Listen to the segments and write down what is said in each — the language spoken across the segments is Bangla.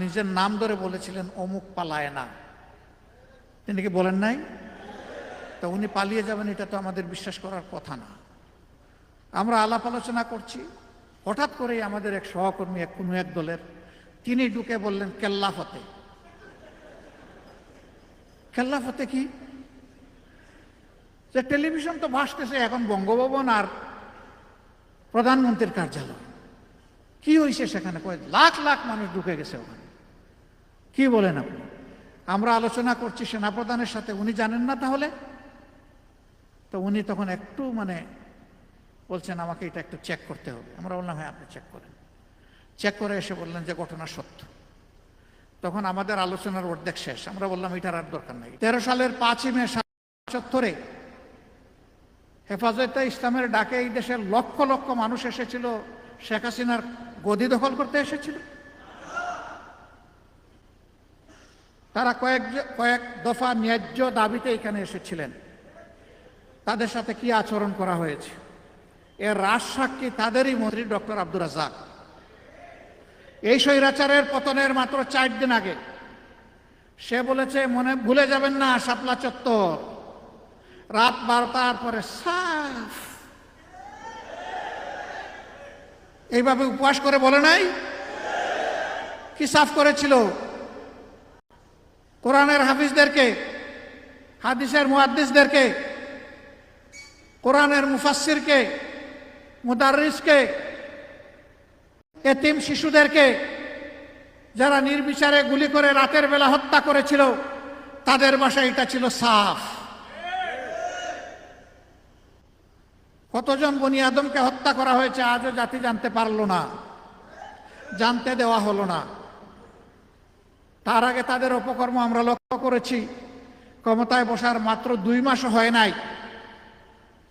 নিজের নাম ধরে বলেছিলেন অমুক পালায় না, তিনি কি বলেন নাই? তো উনি পালিয়ে যাবেন এটা তো আমাদের বিশ্বাস করার কথা না। আমরা আলাপ আলোচনা করছি, হঠাৎ করেই আমাদের এক সহকর্মী কোনো এক দলের তিনি ঢুকে বললেন কেল্লা ফতে। কেল্লা ফতে কি? যে টেলিভিশন তো ভাসতেছে এখন বঙ্গভবন আর প্রধানমন্ত্রীর কার্যালয়, কি হয়েছে সেখানে? লাখ লাখ মানুষ ঢুকে গেছে ওখানে। কি বলেন আপনি? আমরা আলোচনা করছি সেনাপ্রধানের সাথে, উনি জানেন না তাহলে? তো উনি তখন একটু বলছেন আমাকে এটা একটু চেক করতে হবে। আমরা বললাম হ্যাঁ আপনি চেক করেন। চেক করে এসে বললেন যে ঘটনা সত্য। তখন আমাদের আলোচনার অর্ধেক শেষ। আমরা বললাম এটার আর দরকার নাই। 13 সালের 5ই মে 1977 হেফাজতে ইসলামের ডাকে এই দেশের লক্ষ লক্ষ মানুষ এসেছিল, শেখ হাসিনার গদি দখল করতে এসেছিল। তারা কয়েক দফা ন্যায্য দাবিতে এখানে এসেছিলেন। তাদের সাথে কি আচরণ করা হয়েছে এর রাজসাক্ষী তাদেরই মন্ত্রী ডক্টর আব্দুর রাজ্জাক। এই স্বৈরাচারের পতনের মাত্র 4 দিন আগে সে বলেছে মনে ভুলে যাবেন না শাপলা চত্বর রাত 12টার পরে সাফ। এইভাবে উপবাস করে বলে নাই? কি সাফ করেছিল? কোরআনের হাফিজদেরকে, হাদিসের মুহাদ্দিসদেরকে, কোরআনের মুফাসসিরকে, মুদাররিসকে, এতিম শিশুদেরকে যারা নির্বিচারে গুলি করে রাতের বেলা হত্যা করেছিল, তাদের বাসায় এটা ছিল সাফ। কতজন বনি আদমকে হত্যা করা হয়েছে আজও জাতি জানতে পারলো না, জানতে দেওয়া হলো না। তার আগে তাদের অপকর্ম আমরা লক্ষ্য করেছি। ক্ষমতায় বসার মাত্র 2 মাসও হয় নাই,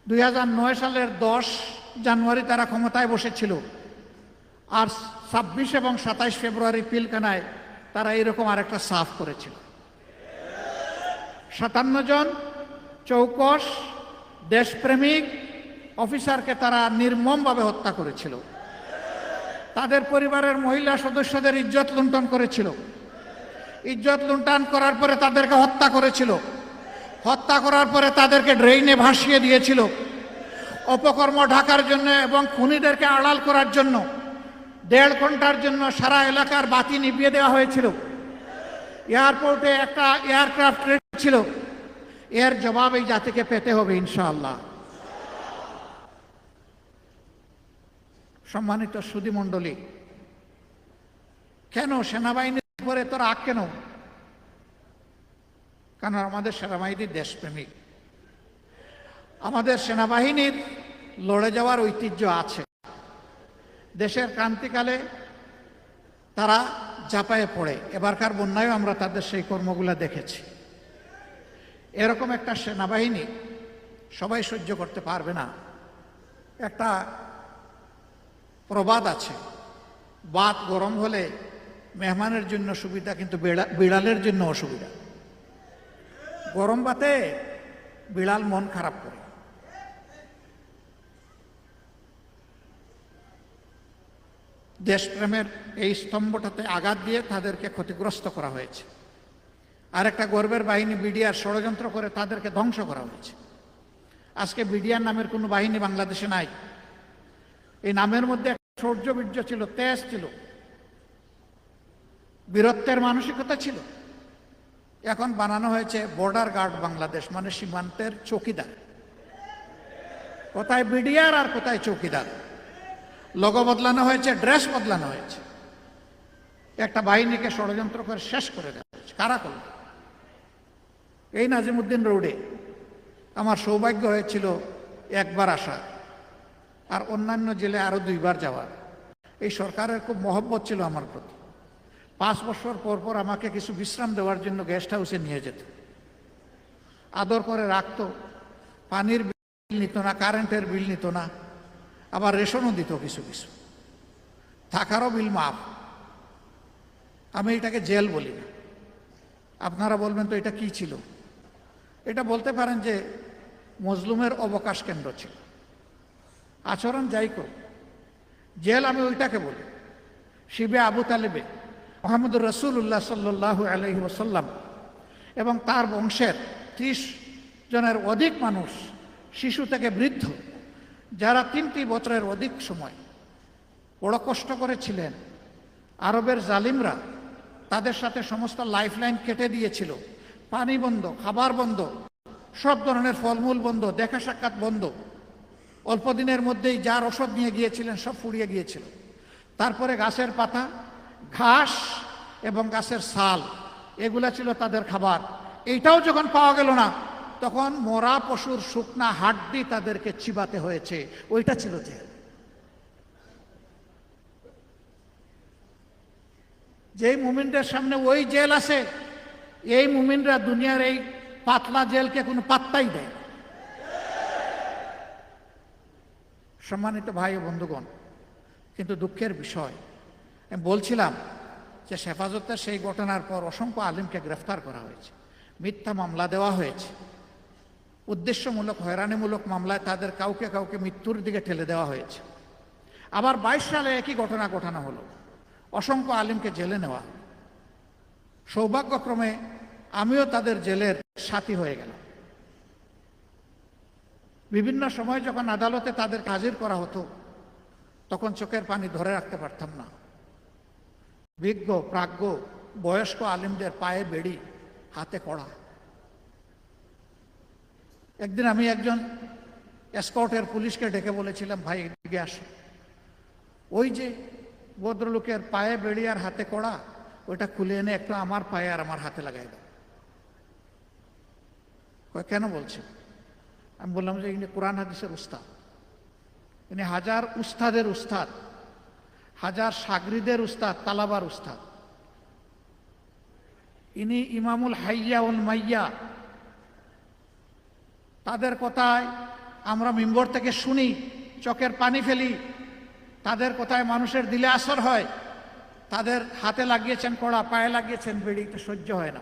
2009 সালের 10 জানুয়ারি তারা ক্ষমতায় বসেছিল, আর 26 এবং 27 ফেব্রুয়ারি পিলখানায় তারা এরকম আরেকটা সাফ করেছিল। 57 জন চৌকস দেশপ্রেমিক অফিসারকে তারা নির্মমভাবে হত্যা করেছিল। তাদের পরিবারের মহিলা সদস্যদের ইজ্জত লুণ্ঠন করেছিল। ইজ্জত লুণ্ঠন করার পরে তাদেরকে হত্যা করেছিল। হত্যা করার পরে তাদেরকে ড্রেইনে ভাসিয়ে দিয়েছিল। অপকর্ম ঢাকার জন্য এবং খুনিদেরকে আড়াল করার জন্য 1.5 ঘন্টার জন্য সারা এলাকার বাতি নিভিয়ে দেওয়া হয়েছিল। এয়ারপোর্টে একটা এয়ারক্রাফট রেডি ছিল। এর জবাব এই জাতিকে পেতে হবে ইনশাআল্লাহ। সম্মানিত সুধী মণ্ডলী, কেন সেনাবাহিনীর উপরে তো রাগ কেন? কারণ আমাদের সেনাবাহিনী দেশপ্রেমিক। আমাদের সেনাবাহিনীর লড়ে যাওয়ার ঐতিহ্য আছে। দেশের ক্রান্তিকালে তারা ঝাঁপায়ে পড়ে, এবারকার বন্যায়ও আমরা তাদের সেই কর্মগুলো দেখেছি। এরকম একটা সেনাবাহিনী সবাই সহ্য করতে পারবে না। একটা প্রবাদ আছে, বাত গরম হলে মেহমানের জন্য সুবিধা, কিন্তু বিড়ালের জন্য অসুবিধা। গরম বাতে বিড়াল মন খারাপ করে। দেশপ্রেমের এই স্তম্ভটাতে আঘাত দিয়ে তাদেরকে ক্ষতিগ্রস্ত করা হয়েছে। আর একটা গর্বের বাহিনী বিডিআর ষড়যন্ত্র করে তাদেরকে ধ্বংস করা হয়েছে। আজকে বিডিআর নামের কোনো বাহিনী বাংলাদেশে নাই। এই নামের মধ্যে শৌর্য বীর্য ছিল, তেজ ছিল, বীরত্বের মানসিকতা ছিল। এখন বানানো হয়েছে বর্ডার গার্ড বাংলাদেশ, মানে সীমান্তের চৌকিদার। কোথায় বিডিআর আর কোথায় চৌকিদার। লোগো বদলানো হয়েছে, ড্রেস বদলানো হয়েছে। একটা বাহিনীকে ষড়যন্ত্র করে শেষ করে দেওয়া হয়েছে। কারা করল? এই নাজিমউদ্দিন রোডে আমার সৌভাগ্য হয়েছিল একবার আসা, আর অন্যান্য জেলে আরো 2 বার যাওয়ার। এই সরকারের খুব মহব্বত ছিল আমার প্রতি। 5 বছর পর পর আমাকে কিছু বিশ্রাম দেওয়ার জন্য গেস্ট হাউসে নিয়ে যেত, আদর করে রাখতো। পানির বিল নিত না, কারেন্টের বিল নিত না, আবার রেশনও দিত কিছু কিছু, থাকারও বিল মাফ। আমি এটাকে জেল বলি না। আপনারা বলবেন তো এটা কি ছিল? এটা বলতে পারেন যে মজলুমের অবকাশ কেন্দ্র ছিল। আচরণ যাই করুক, জেল আমি ওইটাকে বলি। শিবে আবু তালেবে মুহাম্মদুর রাসূলুল্লাহ সাল্লাল্লাহু আলাইহি ওয়াসাল্লাম এবং তার বংশের 30 জনের অধিক মানুষ, শিশু থেকে বৃদ্ধ, যারা 3টি বছরের অধিক সময় বড় কষ্ট করেছিলেন। আরবের জালিমরা তাদের সাথে সমস্ত লাইফলাইন কেটে দিয়েছিল। পানি বন্ধ, খাবার বন্ধ, সব ধরনের ফলমূল বন্ধ, দেখা সাক্ষাৎ বন্ধ। অল্প দিনের মধ্যেই যার ওষুধ নিয়ে গিয়েছিলেন সব ফুরিয়ে গিয়েছিল। তারপরে গাছের পাতা, ঘাস এবং গাছের ছাল, এগুলা ছিল তাদের খাবার। এইটাও যখন পাওয়া গেল না, তখন মরা পশুর শুকনা হাড্ডি তাদেরকে চিবাতে হয়েছে। ওইটা ছিল জেল। যেই মুমিনদের সামনে ওই জেল আছে, এই মুমিনরা দুনিয়ার এই পাতলা জেলকে কোনো পাত্তাই দেয়। সম্মানিত ভাই ও বন্ধুগণ, কিন্তু দুঃখের বিষয়, আমি বলছিলাম যে হেফাজতের সেই ঘটনার পর অসংখ্য আলিমকে গ্রেফতার করা হয়েছে, মিথ্যা মামলা দেওয়া হয়েছে, উদ্দেশ্যমূলক হয়রানিমূলক মামলায় তাদের কাউকে কাউকে মৃত্যুর দিকে ঠেলে দেওয়া হয়েছে। আবার 22 সালে একই ঘটনা ঘটানো হলো, অসংখ্য আলিমকে জেলে নেওয়া হলো। সৌভাগ্যক্রমে আমিও তাদের জেলের সাথী হয়ে গেলাম। বিভিন্ন সময় যখন আদালতে তাদের হাজির করা হতো, তখন চোখের পানি ধরে রাখতে পারতাম না। বিজ্ঞ প্রাজ্ঞ বয়স্ক আলিমদের পায়ে বেড়ি, হাতে কড়া। একদিন আমি একজন এসকর্টের পুলিশকে ডেকে বলেছিলাম, ভাই এদিকে আসো, ওই যে ভদ্রলোকের পায়ে বেড়ি আর হাতে কড়া, ওইটা খুলে এনে একটু আমার পায়ে আর আমার হাতে লাগাই দাও। কেন বলছে? আমি বললাম যে ইনি কোরআন হাদিসের উস্তাদ, ইনি হাজার উস্তাদের উস্তাদ, হাজার সাগরিদের উস্তাদ, তালাবার উস্তাদ। ইনি ইমামুল হাইয়া উল মাইয়া। তাদের কথায় আমরা মিম্বর থেকে শুনি, চোখের পানি ফেলি। তাদের কথায় মানুষের দিলে আসর হয়। তাদের হাতে লাগিয়েছেন কড়া, পায়ে লাগিয়েছেন বেড়ি, এটা সহ্য হয় না।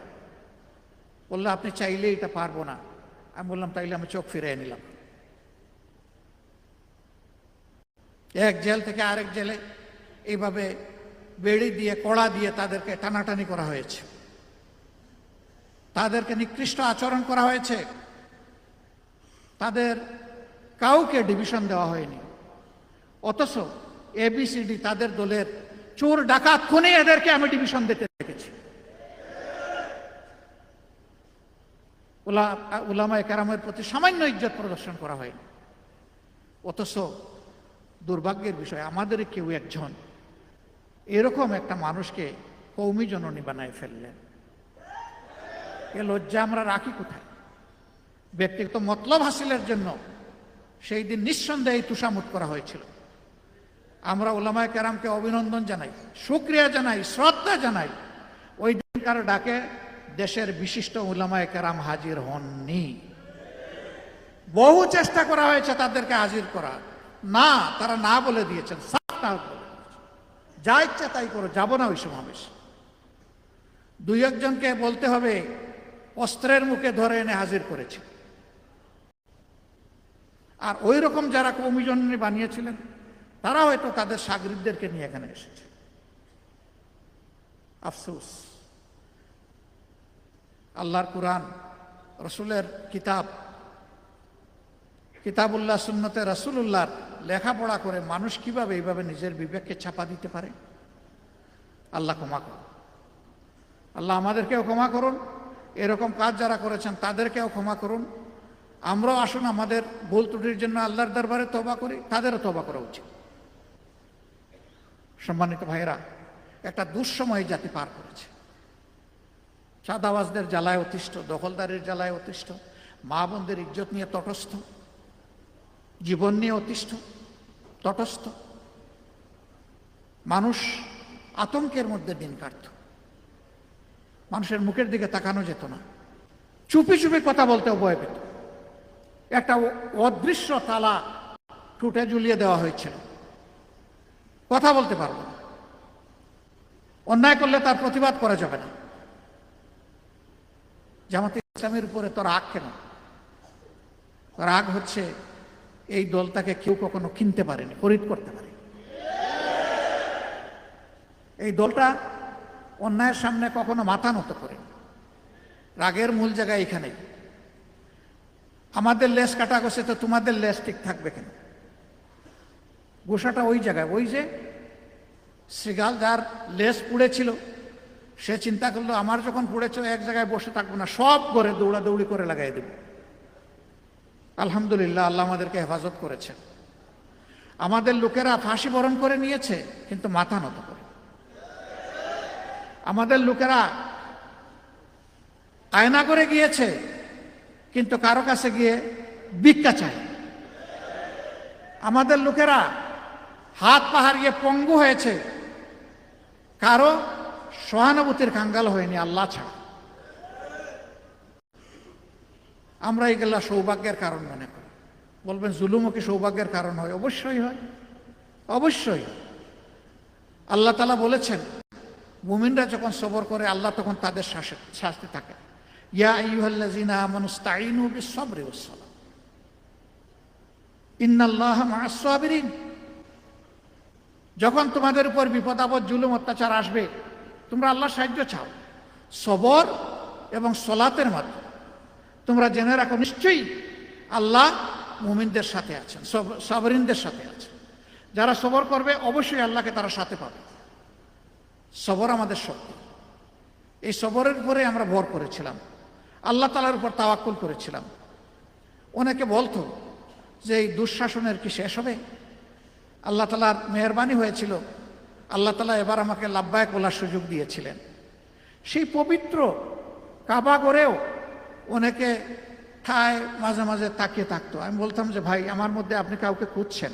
বললো আপনি চাইলে এটা পারবো না। আমি বললাম তাইলে আমি চোখ ফিরিয়ে নিলাম। এক জেল থেকে আরেক জেলে এইভাবে বেড়ি দিয়ে কড়া দিয়ে তাদেরকে টানাটানি করা হয়েছে, তাদেরকে নিকৃষ্ট আচরণ করা হয়েছে। তাদের কাউকে ডিভিশন দেওয়া হয়নি। অথচ এবিসিডি তাদের দলের চোর ডাকাত খুনি, এদেরকে আমি ডিভিশন দিতে দেখেছি। উলামায়ে কেরামের প্রতি সামান্য ইজ্জত প্রদর্শন করা হয়নি। অথচ দুর্ভাগ্যের বিষয়, আমাদের কেউ একজন এরকম একটা মানুষকে কওমি জননী বানায় ফেললেন। এ লজ্জা আমরা রাখি কোথায়? ব্যক্তিগত মতলব হাসিলের জন্য সেই দিন নিঃসন্দেহে তুষামুট করা হয়েছিল। আমরা উলামায়ে কেরামকে অভিনন্দন জানাই, শুকরিয়া জানাই, শ্রদ্ধা জানাই। ওই দিনকার ডাকে দেশের বিশিষ্ট উলামায়ে কেরাম হাজির হননি। বহু চেষ্টা করা হয়েছে তাদেরকে হাজির করার, না, তারা না বলে দিয়েছেন, যা ইচ্ছা তাই করো, যাব না ওই সমাবেশ। দুই একজনকে বলতে হবে অস্ত্রের মুখে ধরে এনে হাজির করেছে। আর ওই রকম যারা কওমি জননী বানিয়েছিলেন, তারা হয়তো তাদের সাগরিদদেরকে নিয়ে এখানে এসেছে। আফসোস, আল্লাহর কুরআন, রসুলের কিতাব, কিতাবুল্লাহ, সুন্নতে রাসূলুল্লাহর লেখাপড়া করে মানুষ কিভাবে এইভাবে নিজের বিবেককে চাপা দিতে পারে? আল্লাহ ক্ষমা করুন। আল্লাহ আমাদেরকেও ক্ষমা করুন, এরকম কাজ যারা করেছেন তাদেরকেও ক্ষমা করুন। আমরাও আসুন আমাদের ভুল ত্রুটির জন্য আল্লাহর দরবারে তওবা করি, তাদেরও তওবা করা উচিত। সম্মানিত ভাইরা, একটা দুঃসময় জাতি পার করেছে। চাঁদাবাজদের জ্বালায় অতিষ্ঠ, দখলদারির জ্বালায় অতিষ্ঠ, মা বোনদের ইজ্জত নিয়ে তটস্থ, জীবন নিয়ে অতিষ্ঠ, তটস্থ। মানুষ আতঙ্কের মধ্যে দিন কাটত। মানুষের মুখের দিকে তাকানো যেত না, চুপি চুপি কথা বলতেও ভয় পেত। একটা অদৃশ্য তালা ঠুটে ঝুলিয়ে দেওয়া হয়েছিল, কথা বলতে পারবো না, অন্যায় করলে তার প্রতিবাদ করা যাবে না। জামাতে ইসলামের উপরে তো রাগ কেন? রাগ হচ্ছে এই দলটাকে কেউ কখনো কিনতে পারেনি, খরিদ করতে পারে। এই দলটা অন্যায়ের সামনে কখনো মাথা নত করে। রাগের মূল জায়গায় এখানে। আমাদের লেজ কাটা গেছে, তো তোমাদের লেজ ঠিক থাকবে কেন? গোসাটা ওই জায়গায়। ওই যে শ্রীগাল যার লেজ পুড়েছিল, সে চিন্তা করলো আমার যখন পুড়েছে এক জায়গায় বসে থাকবো না, সব করে দৌড়াদৌড়ি করে লাগাই দেব। আলহামদুলিল্লাহ, আল্লাহ আমাদেরকে হেফাজত করেছেন। আমাদের লোকেরা ফাঁসি বরণ করে নিয়েছে, কিন্তু মাথা নত করে। আমাদের লোকেরা আয়না করে গিয়েছে, কিন্তু কারো কাছে গিয়ে ভিক্ষা চায়। আমাদের লোকেরা হাত পা হারিয়ে পঙ্গু হয়েছে, কারো সহানুভূতির কাঙ্গাল হয়নি আল্লাহ ছাড়া। আমরা এইগুলা সৌভাগ্যের কারণ মনে করি। বলবেন জুলুমও কি সৌভাগ্যের কারণ হয়? অবশ্যই হয়, অবশ্যই। আল্লাহ তাআলা বলেছেন, মুমিনরা যখন সবর করে আল্লাহ তখন তাদের শাস্তি থাকে। ইয়া আইয়ুহাল্লাযীনা আমানুস্তাঈনু বিস-সাবরি ওয়াস-সালাহ ইন্নাল্লাহা মা'আস-সাবিরিন। যখন তোমাদের উপর বিপদ আপদ জুলুম অত্যাচার আসবে, তোমরা আল্লাহর সাহায্য চাও সবর এবং সলাতের মাধ্যমে। তোমরা জেনে রাখো, নিশ্চয়ই আল্লাহ মুমিনদের সাথে আছেন, সাবরিনদের সাথে আছেন। যারা সবর করবে অবশ্যই আল্লাহকে তারা সাথে পাবে। সবর আমাদের শক্তি। এই সবরের উপরে আমরা ভর করেছিলাম, আল্লাহ তাআলার উপর তাওয়াক্কুল করেছিলাম। অনেকে বলতো যে এই দুঃশাসনের কি শেষ হবে? আল্লাহ তাআলার মেহেরবানি হয়েছিল, আল্লাহ তাআলা এবার আমাকে লাব্বায়ক বলার সুযোগ দিয়েছিলেন। সেই পবিত্র কাবা ঘরেও অনেকে ঠায় মাঝে মাঝে তাকিয়ে থাকতো। আমি বলতাম যে ভাই, আমার মধ্যে আপনি কাউকে খুঁজছেন?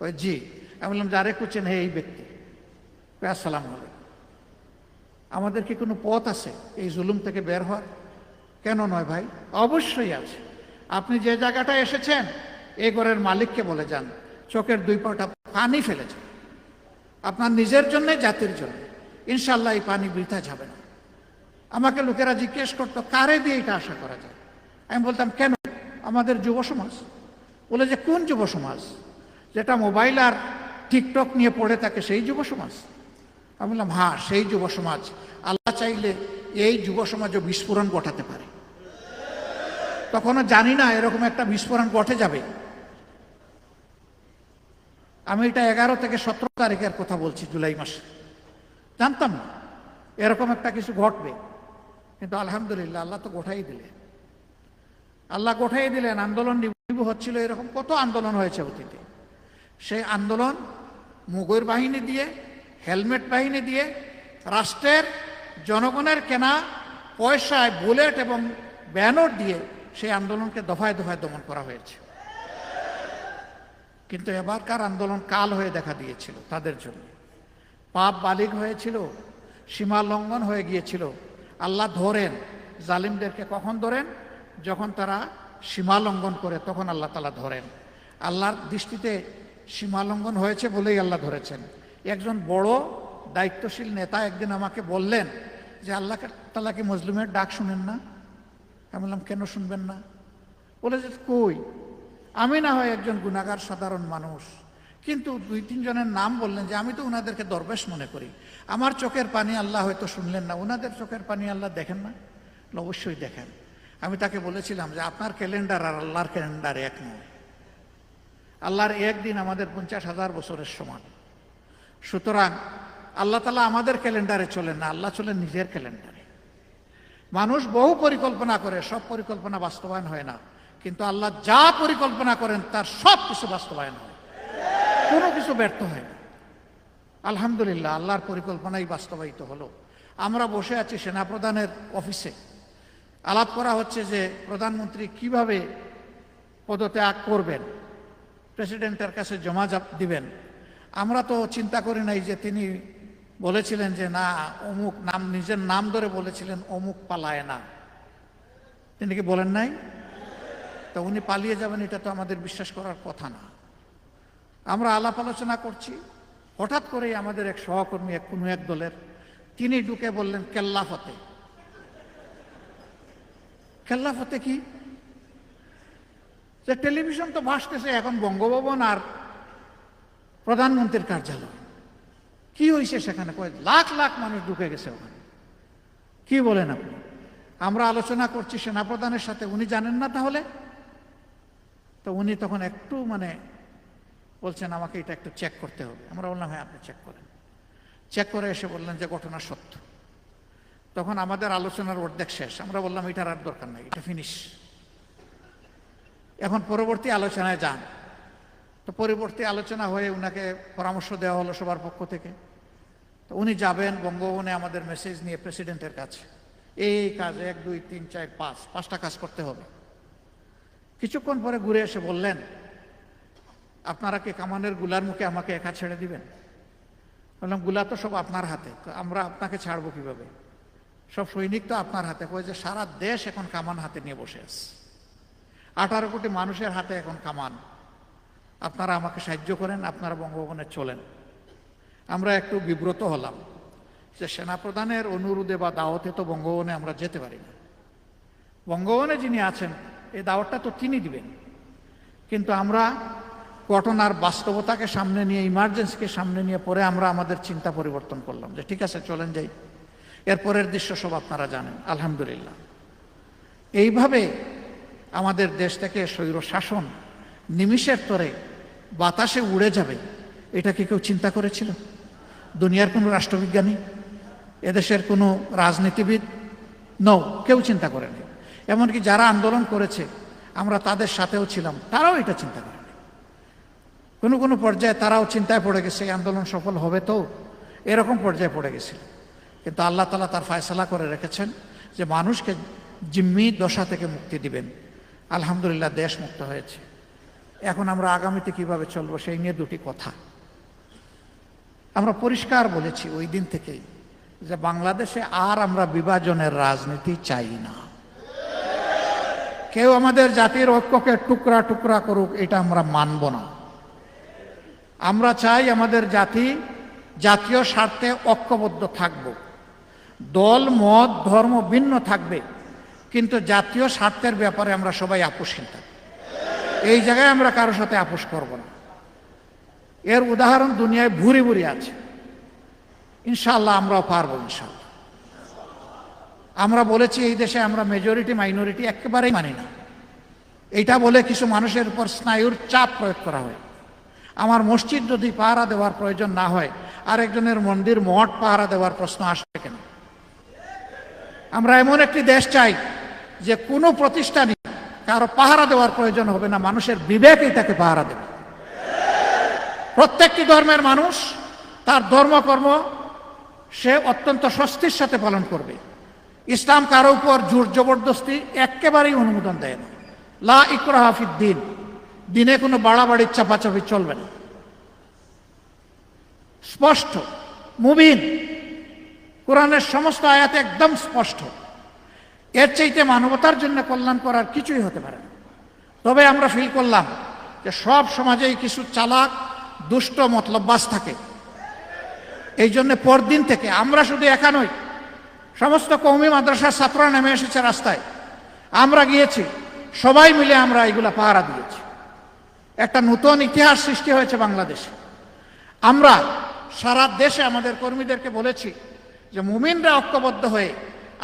ওই জি। আমি বললাম, যারে খুঁজছেন হে এই ব্যক্তি। আসসালামু আলাইকুম। আমাদের কি কোনো পথ আছে এই জুলুম থেকে বের হওয়ার? কেন নয় ভাই, অবশ্যই আছে। আপনি যে জায়গাটায় এসেছেন, এই ঘরের মালিককে বলে যান, চোখের দুই ফোঁটা পানি ফেলেছেন আপনার নিজের জন্য, জাতির জন্য। ইনশাল্লাহ এই পানি বৃথা যাবে না। আমাকে লোকেরা জিজ্ঞেস করতো, কারে দিয়ে এটা আশা করা যায়? আমি বলতাম, কেন? আমাদের যুব সমাজ। বলে যে কোন যুব সমাজ? যেটা মোবাইল আর টিকটক নিয়ে পড়ে থাকে, সেই যুব সমাজ? আমি বললাম, হ্যাঁ, সেই যুব সমাজ। আল্লাহ চাইলে এই যুব সমাজও বিস্ফোরণ ঘটাতে পারে। তখনও জানি না এরকম একটা বিস্ফোরণ ঘটে যাবে। আমি এটা 11 থেকে 17 তারিখের কথা বলছি, জুলাই মাসে। জানতাম না এরকম একটা কিছু ঘটবে, কিন্তু আলহামদুলিল্লাহ আল্লাহ তো গোঠাই দিলেন। আল্লাহ গোঠাই দিলেন। আন্দোলন নিভু হচ্ছিল, এরকম কত আন্দোলন হয়েছে অতীতে। সেই আন্দোলন মুঘল বাহিনী দিয়ে, হেলমেট বাহিনী দিয়ে, রাষ্ট্রের জনগণের কেনা পয়সায় বুলেট এবং ব্যানর দিয়ে সেই আন্দোলনকে দফায় দফায় দমন করা হয়েছে। কিন্তু এবারকার আন্দোলন কাল হয়ে দেখা দিয়েছিল তাদের জন্য। পাপ বালিগ হয়েছিল, সীমা লঙ্ঘন হয়ে গিয়েছিল। আল্লাহ ধরেন জালিমদেরকে। কখন ধরেন? যখন তারা সীমা লঙ্ঘন করে, তখন আল্লাহ তাআলা ধরেন। আল্লাহর দৃষ্টিতে সীমা লঙ্ঘন হয়েছে বলেই আল্লাহ ধরেছেন। একজন বড় দায়িত্বশীল নেতা একদিন আমাকে বললেন যে, আল্লাহ তাআলা কি মজলুমের ডাক শুনেন না? আমি বললাম, কেন শুনবেন না? বলে যে, কই, আমি না হয় একজন গুনাহগার সাধারণ মানুষ, কিন্তু 2-3 জনের নাম বললেন যে আমি তো ওনাদেরকে দরবেশ মনে করি। আমার চোখের পানি আল্লাহ হয়তো শুনলেন না, ওনাদের চোখের পানি আল্লাহ দেখেন না? অবশ্যই দেখেন। আমি তাকে বলেছিলাম যে আপনার ক্যালেন্ডার আর আল্লাহর ক্যালেন্ডার এক নয়। আল্লাহর একদিন আমাদের 50,000 বছরের সমান। সুতরাং আল্লাহ তাআলা আমাদের ক্যালেন্ডারে চলেন না, আল্লাহ চলেন নিজের ক্যালেন্ডারে। মানুষ বহু পরিকল্পনা করে, সব পরিকল্পনা বাস্তবায়ন হয় না, কিন্তু আল্লাহ যা পরিকল্পনা করেন তার সব কিছু বাস্তবায়ন হয়, কোনো কিছু ব্যর্থ হয় না। আলহামদুলিল্লাহ, আল্লাহর পরিকল্পনাই বাস্তবায়িত হলো। আমরা বসে আছি সেনাপ্রধানের অফিসে, আলাপ করা হচ্ছে যে প্রধানমন্ত্রী কিভাবে পদত্যাগ করবেন, প্রেসিডেন্টের কাছে জমা দিবেন। আমরা তো চিন্তা করি নাই যে তিনি বলেছিলেন যে না, অমুক নাম, নিজের নাম ধরে বলেছিলেন অমুক পালায় না। তিনি কি বলেন নাই? তো উনি পালিয়ে যাবেন, এটা তো আমাদের বিশ্বাস করার কথা না। আমরা আলাপ আলোচনা করছি, হঠাৎ করেই আমাদের এক সহকর্মী কোনো এক দলের, তিনি ঢুকে বললেন, কেল্লা ফতে। কেল্লা ফতে কি? যে টেলিভিশন তো ভাসতেছে এখন বঙ্গভবন আর প্রধানমন্ত্রীর কার্যালয়, কি হয়েছে সেখানে? লাখ লাখ মানুষ ঢুকে গেছে ওখানে। কি বলেন আপনি? আমরা আলোচনা করছি সেনাপ্রধানের সাথে, উনি জানেন না তাহলে? তো উনি তখন একটু বলছেন আমাকে এটা একটু চেক করতে হবে। আমরা বললাম হ্যাঁ আপনি চেক করেন। চেক করে এসে বললেন যে ঘটনা সত্য। তখন আমাদের আলোচনার অর্ধেক শেষ। আমরা বললাম এটার আর দরকার নাই, এটা ফিনিশ, এখন পরবর্তী আলোচনায় যান। তো পরবর্তী আলোচনা হয়ে উনাকে পরামর্শ দেওয়া হলো সবার পক্ষ থেকে। তো উনি যাবেন বঙ্গভবনে আমাদের মেসেজ নিয়ে প্রেসিডেন্টের কাছে, এই কাজ 1 2 3 4 5 5টা কাজ করতে হবে। কিছুক্ষণ পরে ঘুরে এসে বললেন আপনারা কি কামানের গুলার মুখে আমাকে একা ছেড়ে দিবেন? বললাম গুলা তো সব আপনার হাতে, আমরা আপনাকে ছাড়বো কিভাবে? সব সৈনিক তো আপনার হাতে। কয়ে যে সারা দেশ এখন কামান হাতে নিয়ে বসে আছে, 18 কোটি মানুষের হাতে এখন কামান। আপনারা আমাকে সাহায্য করেন, আপনারা বঙ্গভবনে চলেন। আমরা একটু বিব্রত হলাম যে সেনাপ্রধানের অনুরোধে বা দাওয়াতে তো বঙ্গভবনে আমরা যেতে পারি না। বঙ্গভবনে যিনি আছেন এই দাওয়াতটা তো তিনি দিবেন, কিন্তু আমরা ঘটনার বাস্তবতাকে সামনে নিয়ে, ইমার্জেন্সিকে সামনে নিয়ে পরে আমরা আমাদের চিন্তা পরিবর্তন করলাম যে ঠিক আছে চলেন যাই। এরপরের দৃশ্য সব আপনারা জানেন আলহামদুলিল্লাহ। এইভাবে আমাদের দেশ থেকে স্বৈর শাসন নিমিষের তরে বাতাসে উড়ে যাবে, এটা কি কেউ চিন্তা করেছিল? দুনিয়ার কোনো রাষ্ট্রবিজ্ঞানী, এদেশের কোনো রাজনীতিবিদ কেউ চিন্তা করেনি। এমনকি যারা আন্দোলন করেছে আমরা তাদের সাথেও ছিলাম, তারাও এটা চিন্তা করেনি। কোনো কোনো পর্যায়ে তারাও চিন্তায় পড়ে গেছে এই আন্দোলন সফল হবে তো, এরকম পর্যায়ে পড়ে গেছিল। কিন্তু আল্লাহ তাআলা তার ফয়সালা করে রেখেছেন যে মানুষকে জিম্মি দশা থেকে মুক্তি দিবেন। আলহামদুলিল্লাহ দেশ মুক্ত হয়েছে। এখন আমরা আগামীতে কিভাবে চলবো সেই নিয়ে দুটি কথা আমরা পরিষ্কার বলেছি ওই দিন থেকেই, যে বাংলাদেশে আর আমরা বিভাজনের রাজনীতি চাই না। কেউ আমাদের জাতির ঐক্যকে টুকরা টুকরা করুক, এটা আমরা মানব না। আমরা চাই আমাদের জাতীয় স্বার্থে ঐক্যবদ্ধ থাকব। দল মত ধর্ম ভিন্ন থাকবে, কিন্তু জাতীয় স্বার্থের ব্যাপারে আমরা সবাই আপোষহীন থাকব। এই জায়গায় আমরা কারোর সাথে আপোষ করব না। এর উদাহরণ দুনিয়ায় ভুরি ভুরি আছে। ইনশাআল্লাহ আমরাও পারবো ইনশাআল্লাহ। আমরা বলেছি এই দেশে আমরা মেজরিটি মাইনরিটি একেবারেই মানি না। এইটা বলে কিছু মানুষের উপর স্নায়ুর চাপ প্রয়োগ করা হয়। আমার মসজিদ যদি পাহারা দেওয়ার প্রয়োজন না হয়, আরেকজনের মন্দির মঠ পাহারা দেওয়ার প্রশ্ন আসবে কেন? আমরা এমন একটি দেশ চাই যে কোনো প্রতিষ্ঠানই কারো পাহারা দেওয়ার প্রয়োজন হবে না, মানুষের বিবেকই তাকে পাহারা দেবে। প্রত্যেকটি ধর্মের মানুষ তার ধর্মকর্ম সে অত্যন্ত স্বস্তির সাথে পালন করবে। ইসলাম কারো উপর জোর জবরদস্তি একেবারেই অনুমোদন দেয় না। লা ইকরাহা ফিদ্দিন, দিনে কোনো বাড়াবাড়ির চাপাচাপি চলবে না। স্পষ্ট মুবিন, কোরআনের সমস্ত আয়াত একদম স্পষ্ট। এর চাইতে মানবতার জন্য কল্যাণ করার কিছুই হতে পারে না। তবে আমরা ফিল করলাম যে সব সমাজেই কিছু চালাক দুষ্ট মতলববাজ থাকে। এই জন্য পরদিন থেকে আমরা শুধু একা নই, সমস্ত কওমি মাদ্রাসার ছাত্ররা নেমে এসেছে রাস্তায়, আমরা গিয়েছি, সবাই মিলে আমরা এগুলা পাহারা দিয়েছি। একটা নতুন ইতিহাস সৃষ্টি হয়েছে বাংলাদেশে। আমরা সারা দেশে আমাদের কর্মীদেরকে বলেছি যে মুমিনরা ঐক্যবদ্ধ হয়ে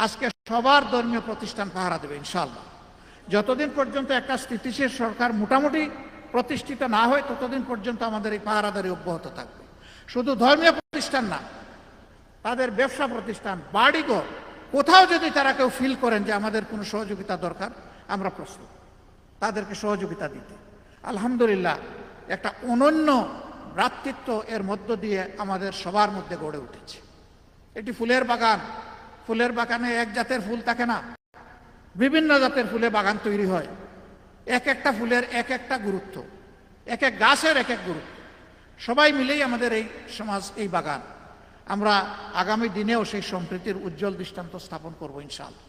আজকে সবার ধর্মীয় প্রতিষ্ঠান পাহারা দেবে ইনশাআল্লাহ। যতদিন পর্যন্ত একটা স্থিতিশীল সরকার মোটামুটি প্রতিষ্ঠিত না হয় ততদিন পর্যন্ত আমাদের এই পাহারাদারি অব্যাহত থাকবে। শুধু ধর্মীয় প্রতিষ্ঠান না, তাদের ব্যবসা প্রতিষ্ঠান, বাড়িঘর, কোথাও যদি তারা কেউ ফিল করেন যে আমাদের কোনো সহযোগিতা দরকার, আমরা প্রস্তুত তাদেরকে সহযোগিতা দিতে। আলহামদুলিল্লাহ একটা অনন্য ভ্রাতৃত্ব এর মধ্য দিয়ে আমাদের সবার মধ্যে গড়ে উঠেছে। এটি ফুলের বাগান, ফুলের বাগানে এক জাতের ফুল থাকে না, বিভিন্ন জাতের ফুলে বাগান তৈরি হয়। এক একটা ফুলের এক একটা গুরুত্ব, এক এক গাছের এক এক গুরুত্ব। সবাই মিলেই আমাদের এই সমাজ, এই বাগান। আমরা আগামী দিনেও সেই সম্প্রীতির উজ্জ্বল দৃষ্টান্ত স্থাপন করব ইনশাআল্লাহ।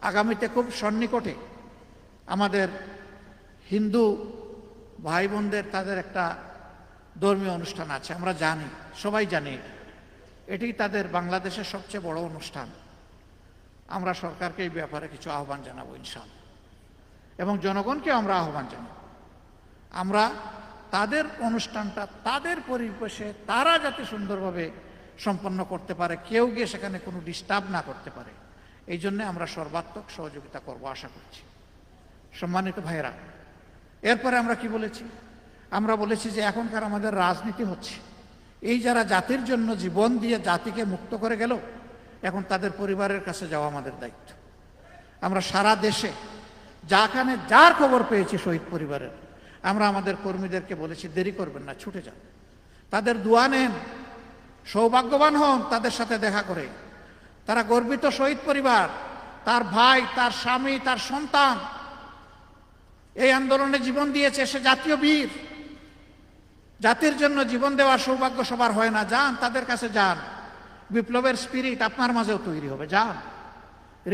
আগামীতে খুব সন্নিকটে আমাদের হিন্দু ভাই বোনদের তাদের একটা ধর্মীয় অনুষ্ঠান আছে, আমরা জানি, সবাই জানি। এটি তাদের বাংলাদেশের সবচেয়ে বড় অনুষ্ঠান। আমরা সরকারকে এই ব্যাপারে কিছু আহ্বান জানাবো ইনশাআল্লাহ, এবং জনগণকে আমরা আহ্বান জানাবো। আমরা তাদের অনুষ্ঠানটা তাদের পরিবেশে তারা যাতে সুন্দরভাবে সম্পন্ন করতে পারে, কেউ গিয়ে সেখানে কোনো ডিস্টার্ব না করতে পারে, এই জন্যে আমরা সর্বাত্মক সহযোগিতা করব আশা করছি। সম্মানিত ভাইয়েরা, এরপরে আমরা কি বলেছি? আমরা বলেছি যে এখনকার আমাদের রাজনীতি হচ্ছে, এই যারা জাতির জন্য জীবন দিয়ে জাতিকে মুক্ত করে গেল, এখন তাদের পরিবারের কাছে যাওয়া আমাদের দায়িত্ব। আমরা সারা দেশে যাখানে যার খবর পেয়েছি শহীদ পরিবারের, আমরা আমাদের কর্মীদেরকে বলেছি দেরি করবেন না, ছুটে যান, তাদের দোয়া নেন, সৌভাগ্যবান হন তাদের সাথে দেখা করে। তারা গর্বিত শহীদ পরিবার, তার ভাই, তার স্বামী, তার সন্তান এই আন্দোলনে জীবন দিয়েছে, সে জাতীয় বীর। জাতির জন্য জীবন দেওয়ার সৌভাগ্য সবার হয় না, যান তাদের কাছে যান, বিপ্লবের স্পিরিট আপনার মাঝেও তৈরি হবে, যান,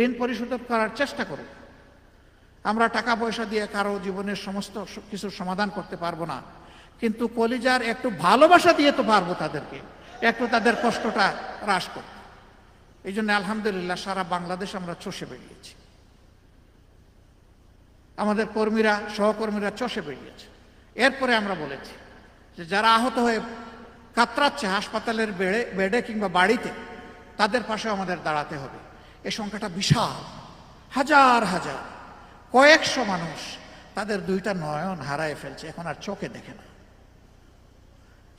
ঋণ পরিশোধ করার চেষ্টা করুন। আমরা টাকা পয়সা দিয়ে কারো জীবনের সমস্ত কিছুর সমাধান করতে পারবো না, কিন্তু কলিজার একটু ভালোবাসা দিয়ে তো পারবো তাদেরকে, একটু তাদের কষ্টটা হ্রাস করতে। এই জন্য আলহামদুলিল্লাহ সারা বাংলাদেশ আমরা চষে বেরিয়েছি, আমাদের কর্মীরা, সহকর্মীরা চষে বেরিয়েছে। এরপরে আমরা বলেছি যে যারা আহত হয়ে কাতরাচ্ছে হাসপাতালের বেডে কিংবা বাড়িতে, তাদের পাশে আমাদের দাঁড়াতে হবে। এই সংখ্যাটা বিশাল, হাজার হাজার, কয়েকশো মানুষ তাদের দুইটা নয়ন হারায় ফেলছে, এখন আর চোখে দেখে না,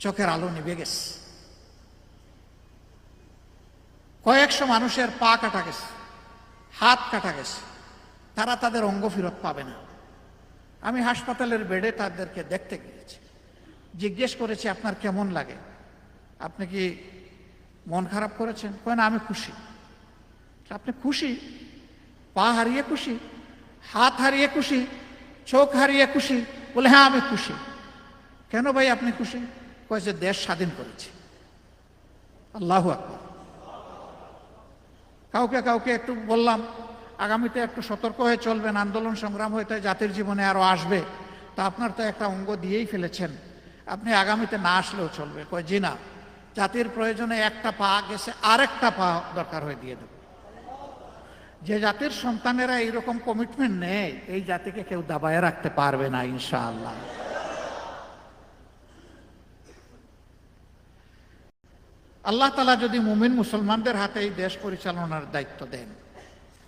চোখের আলো নিভে গেছে। কয়েকশো মানুষের পা কাটা গেছে, হাত কাটা গেছে, তারা তাদের অঙ্গ ফেরত পাবে না। আমি হাসপাতালের বেডে তাদেরকে দেখতে গিয়েছি, জিজ্ঞেস করেছি আপনার কেমন লাগে, আপনি কি মন খারাপ করেছেন? কয় না, আমি খুশি। আপনি খুশি? পা হারিয়ে খুশি, হাত হারিয়ে খুশি, চোখ হারিয়ে খুশি? বলে হ্যাঁ আমি খুশি। কেন ভাই আপনি খুশি? কয় যে দেশ স্বাধীন করেছি। আল্লাহু আকবার। কাউকে কাউকে একটু বললাম আগামীতে একটু সতর্ক হয়ে চলবেন, আন্দোলন সংগ্রাম হয়তো জাতির জীবনে আরো আসবে, তা আপনার তো একটা অঙ্গ দিয়েই ফেলেছেন, আপনি আগামীতে না আসলেও চলবে। কয় জি না, জাতির প্রয়োজনে একটা পা গেছে, আরেকটা পা দরকার হয়ে দিয়ে দেব। যে জাতির সন্তানেরা এইরকম কমিটমেন্ট নেই, এই জাতিকে কেউ দাবায় রাখতে পারবে না ইনশাআল্লাহ। আল্লাহ তাআলা যদি মুমিন মুসলমানদের হাতে এই দেশ পরিচালনার দায়িত্ব দেন,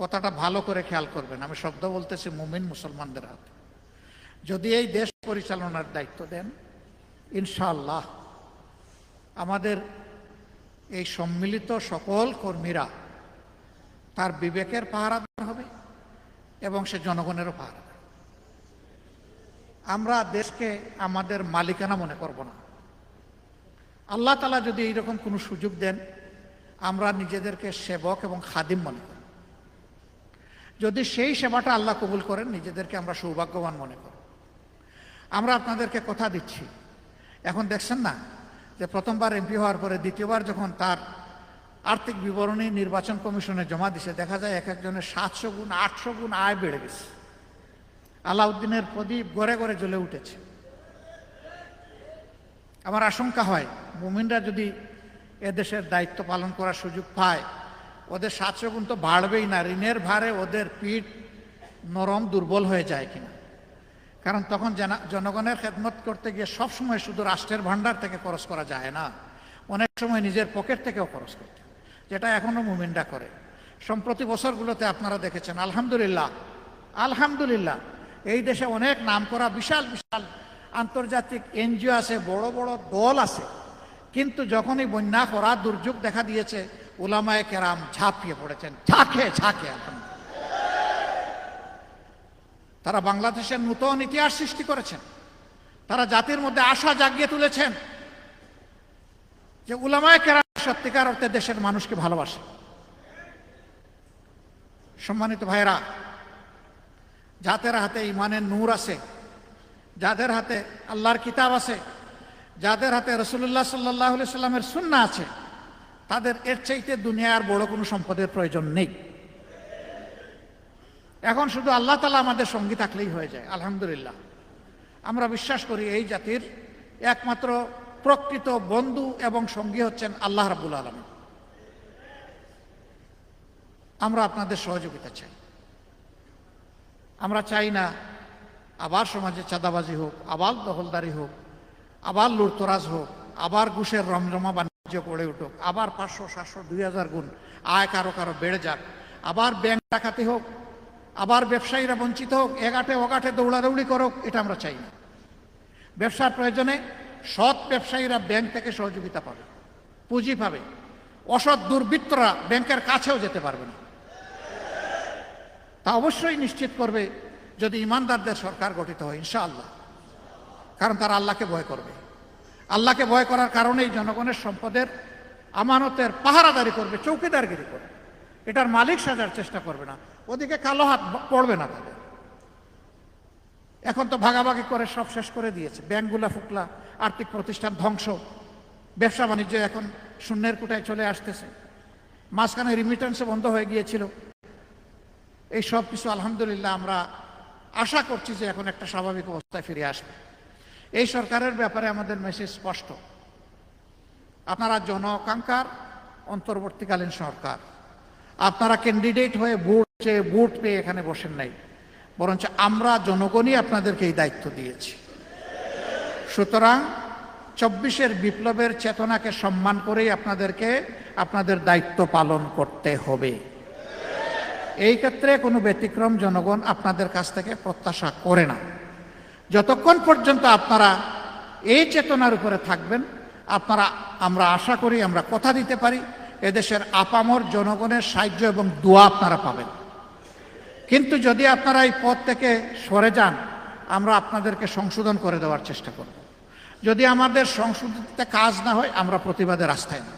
কথাটা ভালো করে খেয়াল করবেন, আমি শব্দ বলতেছি মুমিন মুসলমানদের হাতে যদি এই দেশ পরিচালনার দায়িত্ব দেন, ইনশাআল্লাহ আমাদের এই সম্মিলিত সকল কর্মীরা তার বিবেকের পাহারাদার হবে এবং সে জনগণেরও পাহারাদার। আমরা দেশকে আমাদের মালিকানা মনে করব না। আল্লাহ তাআলা যদি এইরকম কোনো সুযোগ দেন, আমরা নিজেদেরকে সেবক এবং খাদিম মনে করি। যদি সেই সেবাটা আল্লাহ কবুল করেন, নিজেদেরকে আমরা সৌভাগ্যবান মনে করি। আমরা আপনাদেরকে কথা দিচ্ছি, এখন দেখছেন না যে প্রথমবার এমপি হওয়ার পরে দ্বিতীয়বার যখন তার আর্থিক বিবরণী নির্বাচন কমিশনে জমা দিছে, দেখা যায় এক একজনের 700 গুণ 800 গুণ আয় বেড়ে গেছে। আলাউদ্দিনের প্রদীপ গড়ে গড়ে জ্বলে উঠেছে। আমার আশঙ্কা হয় মুমিনরা যদি এদেশের দায়িত্ব পালন করার সুযোগ পায়, ওদের 700 গুণ তো বাড়বেই না, ঋণের ভারে ওদের পিঠ নরম দুর্বল হয়ে যায় কিনা। কারণ তখন জনগণের খেদমত করতে গিয়ে সবসময় শুধু রাষ্ট্রের ভান্ডার থেকে খরচ করা যায় না, অনেক সময় নিজের পকেট থেকেও খরচ করতে, যেটা এখনো মুমিনরা করে। সম্প্রতি বছরগুলোতে আপনারা দেখেছেন, আলহামদুলিল্লাহ আলহামদুলিল্লাহ এই দেশে অনেক নামকরা বিশাল বিশাল আন্তর্জাতিক এনজিও আছে, বড় বড় দল আছে, কিন্তু যখনই বন্যা করা দুর্যোগ দেখা দিয়েছে, উলামায়ে কেরাম ঝাঁপিয়ে পড়েছেন, ঝাঁকে ঝাঁকে। তারা বাংলাদেশের নূতন ইতিহাস সৃষ্টি করেছেন, তারা জাতির মধ্যে আশা জাগিয়ে তুলেছেন যে উলামায়ে কেরাম সত্যিকার অর্থে দেশের মানুষকে ভালোবাসে। সম্মানিত ভাইরা, যাদের হাতে ইমানের নূর আছে, যাদের হাতে আল্লাহর কিতাব আছে, যাদের হাতে রাসূলুল্লাহ সাল্লাল্লাহু আলাইহি সাল্লামের সুন্নাহ আছে, তাদের এর চাইতে দুনিয়ার বড় কোনো সম্পদের প্রয়োজন নেই। এখন শুধু আল্লাহ তাআলা আমাদের সঙ্গী থাকলেই হয়ে যায়। আলহামদুলিল্লাহ আমরা বিশ্বাস করি এই জাতির একমাত্র প্রকৃত বন্ধু এবং সঙ্গী হচ্ছেন আল্লাহ রাব্বুল আলামিন। আমরা আপনাদের সহযোগিতা চাই। আমরা চাই না আবার সমাজে চাঁদাবাজি হোক, আবার দখলদারি হোক, আবার লুটতরাজ হোক, আবার ঘুষের রমরমা বাণিজ্য গড়ে উঠুক, আবার 500, 700, 2000 গুণ আয় কারো কারো বেড়ে যাক, আবার ব্যাংক ডাকাতি হোক, আবার ব্যবসায়ীরা বঞ্চিত হোক, এগাটে ওগাটে দৌড়াদৌড়ি করুক, এটা আমরা চাই না। ব্যবসার প্রয়োজনে সৎ ব্যবসায়ীরা ব্যাংক থেকে সহযোগিতা পাবে, পুঁজি পাবে। অসৎ দুর্বৃত্তরা ব্যাংকের কাছেও যেতে পারবে না। তা অবশ্যই নিশ্চিত করবে যদি ইমানদারদের সরকার গঠিত হয় ইনশাআল্লাহ। কারণ তারা আল্লাহকে ভয় করবে। আল্লাহকে ভয় করার কারণেই জনগণের সম্পদের আমানতের পাহারাদারি করবে, চৌকিদারগিরি করবে, এটার মালিক সাজার চেষ্টা করবে না, ওদিকে কালো হাত পড়বে না তাদের। এখন তো ভাগাভাগি করে সব শেষ করে দিয়েছে, ব্যাংকগুলা ফুকলা, আর্থিক প্রতিষ্ঠান ধ্বংস, ব্যবসা বাণিজ্য এখন শূন্যের কোটায় চলে আসতেছে, মাঝখানে রিমিটেন্সও বন্ধ হয়ে গিয়েছিল। এই সব কিছু আলহামদুলিল্লাহ আমরা আশা করছি যে এখন একটা স্বাভাবিক অবস্থায় ফিরে আসবে। এই সরকারের ব্যাপারে আমাদের মেসেজ স্পষ্ট, আপনারা জনআকাঙ্ক্ষার অন্তর্বর্তীকালীন সরকার। আপনারা ক্যান্ডিডেট হয়ে ভোট পেয়ে এখানে বসেন নাই, বরঞ্চ আমরা জনগণই আপনাদেরকে এই দায়িত্ব দিয়েছি। সুতরাং 24-এর বিপ্লবের চেতনাকে সম্মান করেই আপনাদেরকে আপনাদের দায়িত্ব পালন করতে হবে। এই ক্ষেত্রে কোনো ব্যতিক্রম জনগণ আপনাদের কাছ থেকে প্রত্যাশা করে না। যতক্ষণ পর্যন্ত আপনারা এই চেতনার উপরে থাকবেন, আমরা আশা করি, আমরা কথা দিতে পারি, এদেশের আপামর জনগণের সাহায্য এবং দোয়া আপনারা পাবেন। কিন্তু যদি আপনারা এই পথ থেকে সরে যান, আমরা আপনাদেরকে সংশোধন করে দেওয়ার চেষ্টা করব। যদি আমাদের সংশোধনতে কাজ না হয়, আমরা প্রতিবাদের রাস্তায় না,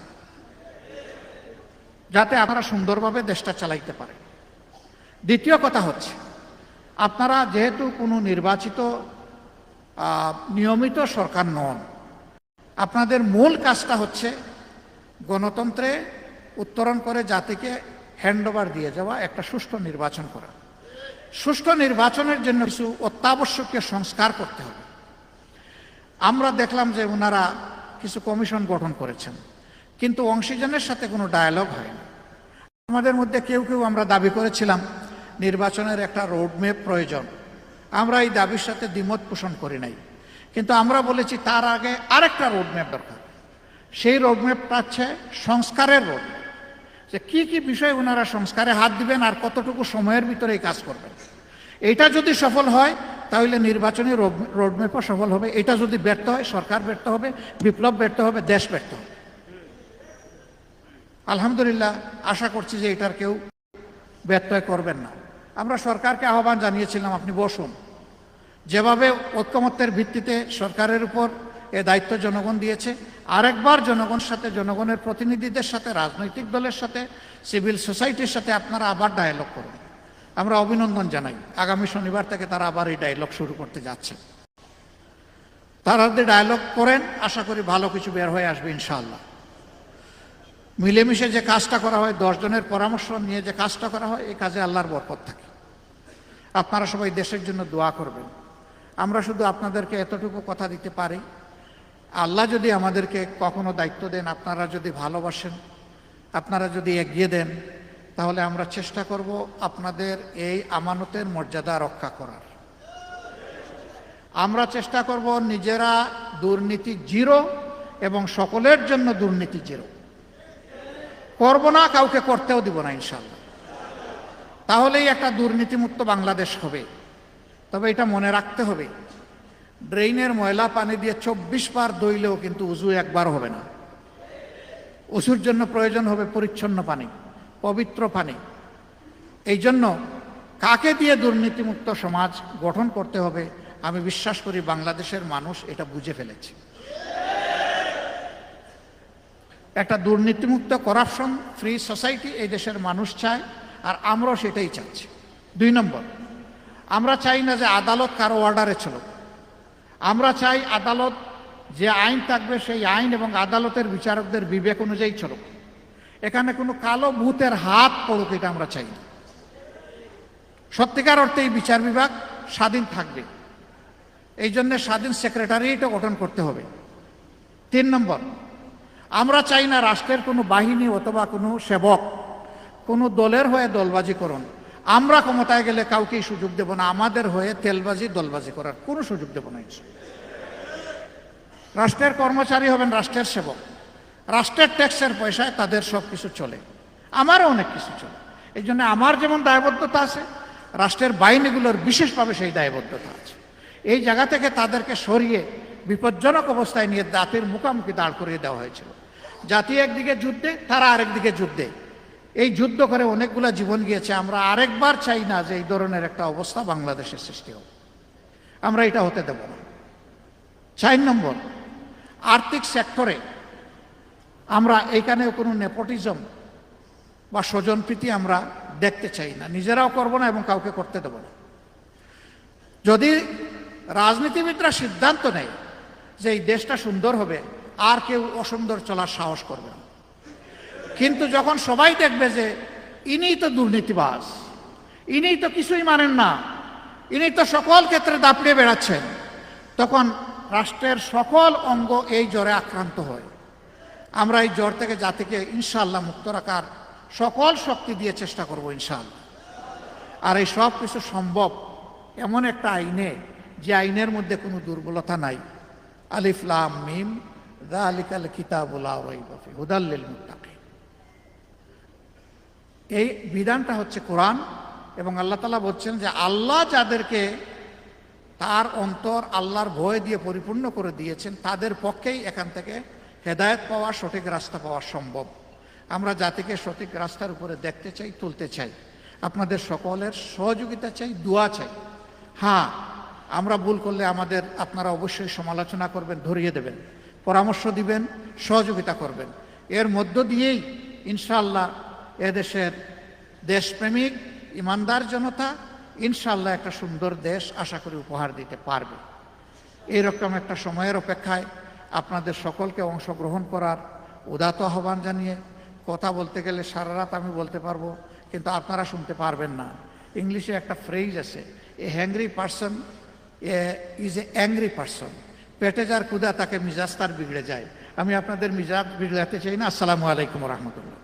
যাতে আপনারা সুন্দরভাবে দেশটা চালাইতে পারেন। দ্বিতীয় কথা হচ্ছে, আপনারা যেহেতু কোনো নির্বাচিত নিয়মিত সরকার নন, আপনাদের মূল কাজটা হচ্ছে গণতন্ত্রে উত্তরণ করে জাতিকে হ্যান্ডওভার দিয়ে যাওয়া, একটা সুষ্ঠু নির্বাচন করা। সুষ্ঠু নির্বাচনের জন্য কিছু অত্যাবশ্যকীয় সংস্কার করতে হবে। আমরা দেখলাম যে ওনারা কিছু কমিশন গঠন করেছেন, কিন্তু অংশীজনের সাথে কোনো ডায়ালগ হয়নি। আমাদের মধ্যে কেউ কেউ আমরা দাবি করেছিলাম নির্বাচনের একটা রোডম্যাপ প্রয়োজন। আমরা এই দাবির সাথে দ্বিমত পোষণ করি নাই, কিন্তু আমরা বলেছি তার আগে আরেকটা রোডম্যাপ দরকার। সেই রোডম্যাপটা হচ্ছে সংস্কারের রোডম্যাপ, যে কি কি বিষয়ে ওনারা সংস্কারে হাত দিবেন আর কতটুকু সময়ের ভিতরে এই কাজ করবেন। এইটা যদি সফল হয় তাহলে নির্বাচনী রোডম্যাপও সফল হবে। এটা যদি ব্যর্থ হয়, সরকার ব্যর্থ হবে, বিপ্লব ব্যর্থ হবে, দেশ ব্যর্থ হবে। আলহামদুলিল্লাহ আশা করছি যে এটার কেউ ব্যত্যয় করবেন না। আমরা সরকারকে আহ্বান জানিয়েছিলাম, আপনি বসুন। যেভাবে ঐক্যমত্যের ভিত্তিতে সরকারের উপর এ দায়িত্ব জনগণ দিয়েছে, আরেকবার জনগণের সাথে, জনগণের প্রতিনিধিদের সাথে, রাজনৈতিক দলের সাথে, সিভিল সোসাইটির সাথে আপনারা আবার ডায়ালগ করুন। আমরা অভিনন্দন জানাই, আগামী শনিবার থেকে তারা আবার এই ডায়ালগ শুরু করতে যাচ্ছে। তারা যদি ডায়ালগ করেন, আশা করি ভালো কিছু বের হয়ে আসবে ইনশাআল্লাহ। মিলেমিশে যে কাজটা করা হয়, 10 জনের পরামর্শ নিয়ে যে কাজটা করা হয়, এই কাজে আল্লাহর বরকত থাকে। আপনারা সবাই দেশের জন্য দোয়া করবেন। আমরা শুধু আপনাদেরকে এতটুকু কথা দিতে পারি, আল্লাহ যদি আমাদেরকে কখনো দায়িত্ব দেন, আপনারা যদি ভালোবাসেন, আপনারা যদি এগিয়ে দেন, তাহলে আমরা চেষ্টা করব আপনাদের এই আমানতের মর্যাদা রক্ষা করার। আমরা চেষ্টা করব নিজেরা দুর্নীতি জিরো এবং সকলের জন্য দুর্নীতি জিরো করব না, কাউকে করতেও দিব না ইনশাআল্লাহ। তাহলেই একটা দুর্নীতিমুক্ত বাংলাদেশ হবে। তবে এটা মনে রাখতে হবে, ড্রেইনের ময়লা পানি দিয়ে 24 বার ধুইলেও কিন্তু উজু একবার হবে না। উজুর জন্য প্রয়োজন হবে পরিচ্ছন্ন পানি, পবিত্র পানি। এই জন্য কাকে দিয়ে দুর্নীতিমুক্ত সমাজ গঠন করতে হবে, আমি বিশ্বাস করি বাংলাদেশের মানুষ এটা বুঝে ফেলেছে। একটা দুর্নীতিমুক্ত, করাপশন ফ্রি সোসাইটি এই দেশের মানুষ চায়, আর আমরাও সেটাই চাচ্ছি। 2 নম্বর, আমরা চাই না যে আদালত কারো অর্ডারে চলুক। আমরা চাই আদালত যে আইন থাকবে সেই আইন এবং আদালতের বিচারকদের বিবেক অনুযায়ী চলুক। এখানে কোনো কালো ভূতের হাত পড়ুক, এটা আমরা চাই না। সত্যিকার অর্থে এই বিচার বিভাগ স্বাধীন থাকবে, এই জন্য স্বাধীন সেক্রেটারিয়েটও গঠন করতে হবে। 3 নম্বর, আমরা চাই না রাষ্ট্রের কোনো বাহিনী অথবা কোনো সেবক কোনো দলের হয়ে দলবাজি করুন। আমরা ক্ষমতায় গেলে কাউকেই সুযোগ দেব না আমাদের হয়ে তেলবাজি, দলবাজি করার কোনো সুযোগ দেব না। রাষ্ট্রের কর্মচারী হবেন রাষ্ট্রের সেবক, রাষ্ট্রের ট্যাক্সের পয়সায় তাদের সব কিছু চলে, আমারও অনেক কিছু চলে। এই জন্য আমার যেমন দায়বদ্ধতা আছে, রাষ্ট্রের বাহিনীগুলোর বিশেষভাবে সেই দায়বদ্ধতা আছে। এই জায়গা থেকে তাদেরকে সরিয়ে বিপজ্জনক অবস্থায় নিয়ে জাতির মুখোমুখি দাঁড় করিয়ে দেওয়া হয়েছিল। জাতি একদিকে যুদ্ধে, তারা আরেকদিকে যুদ্ধে, এই যুদ্ধ করে অনেকগুলো জীবন গিয়েছে। আমরা আরেকবার চাই না যে এই ধরনের একটা অবস্থা বাংলাদেশের সৃষ্টি হোক, আমরা এটা হতে দেব না। 4 নম্বর, আর্থিক সেক্টরে আমরা এইখানেও কোনো নেপোটিজম বা স্বজনপ্রীতি আমরা দেখতে চাই না, নিজেরাও করব না এবং কাউকে করতে দেব না। যদি রাজনীতিবিদরা সিদ্ধান্ত নেয় যে এই দেশটা সুন্দর হবে, আর কেউ অসুন্দর চলার সাহস করবে না। কিন্তু যখন সবাই দেখবে যে ইনিই তো দুর্নীতিবাজ, ইনিই তো কিছুই মানেন না, ইনি তো সকল ক্ষেত্রে দাপড়িয়ে বেড়াচ্ছেন, তখন রাষ্ট্রের সকল অঙ্গ এই জ্বরে আক্রান্ত হয়। আমরা এই জ্বর থেকে জাতিকে ইনশাআল্লাহ মুক্ত রাখার সকল শক্তি দিয়ে চেষ্টা করব ইনশাআল্লাহ। আর এই সব কিছু সম্ভব এমন একটা আইনে, যে আইনের মধ্যে কোনো দুর্বলতা নাই। আলিফ লাম মিম যালিকাল কিতাবু লা রাইবা ফীহি হুদাল লিল মুত্তাকিন। এই বিধানটা হচ্ছে কোরআন, এবং আল্লাহ তাআলা বলছেন যে আল্লাহ যাদেরকে তার অন্তর আল্লাহর ভয় দিয়ে পরিপূর্ণ করে দিয়েছেন, তাদের পক্ষেই এখান থেকে হেদায়েত পাওয়া, সঠিক রাস্তা পাওয়া সম্ভব। আমরা জাতিকে সঠিক রাস্তার উপরে দেখতে চাই, তুলতে চাই। আপনাদের সকলের সহযোগিতা চাই, দোয়া চাই। হ্যাঁ, আমরা ভুল করলে আপনারা অবশ্যই সমালোচনা করবেন, ধরিয়ে দেবেন, পরামর্শ দিবেন, সহযোগিতা করবেন। এর মধ্য দিয়েই ইনশাআল্লাহ এদেশের দেশপ্রেমিক ইমানদার জনতা ইনশাআল্লাহ একটা সুন্দর দেশ আশা করি উপহার দিতে পারবে। এইরকম একটা সময়ের অপেক্ষায় আপনাদের সকলকে অংশগ্রহণ করার উদাত্ত আহ্বান জানিয়ে, কথা বলতে গেলে সারা রাত আমি বলতে পারবো, কিন্তু আপনারা শুনতে পারবেন না। ইংলিশে একটা ফ্রেজ আছে, a hungry person is a angry person. পেটে যার ক্ষুধা তাকে মিজাজ তার বিগড়ে যায়। আমি আপনাদের মিজাজ বিগড়াতে চাই না। আসসালামু আলাইকুম রহমতুল্লাহ।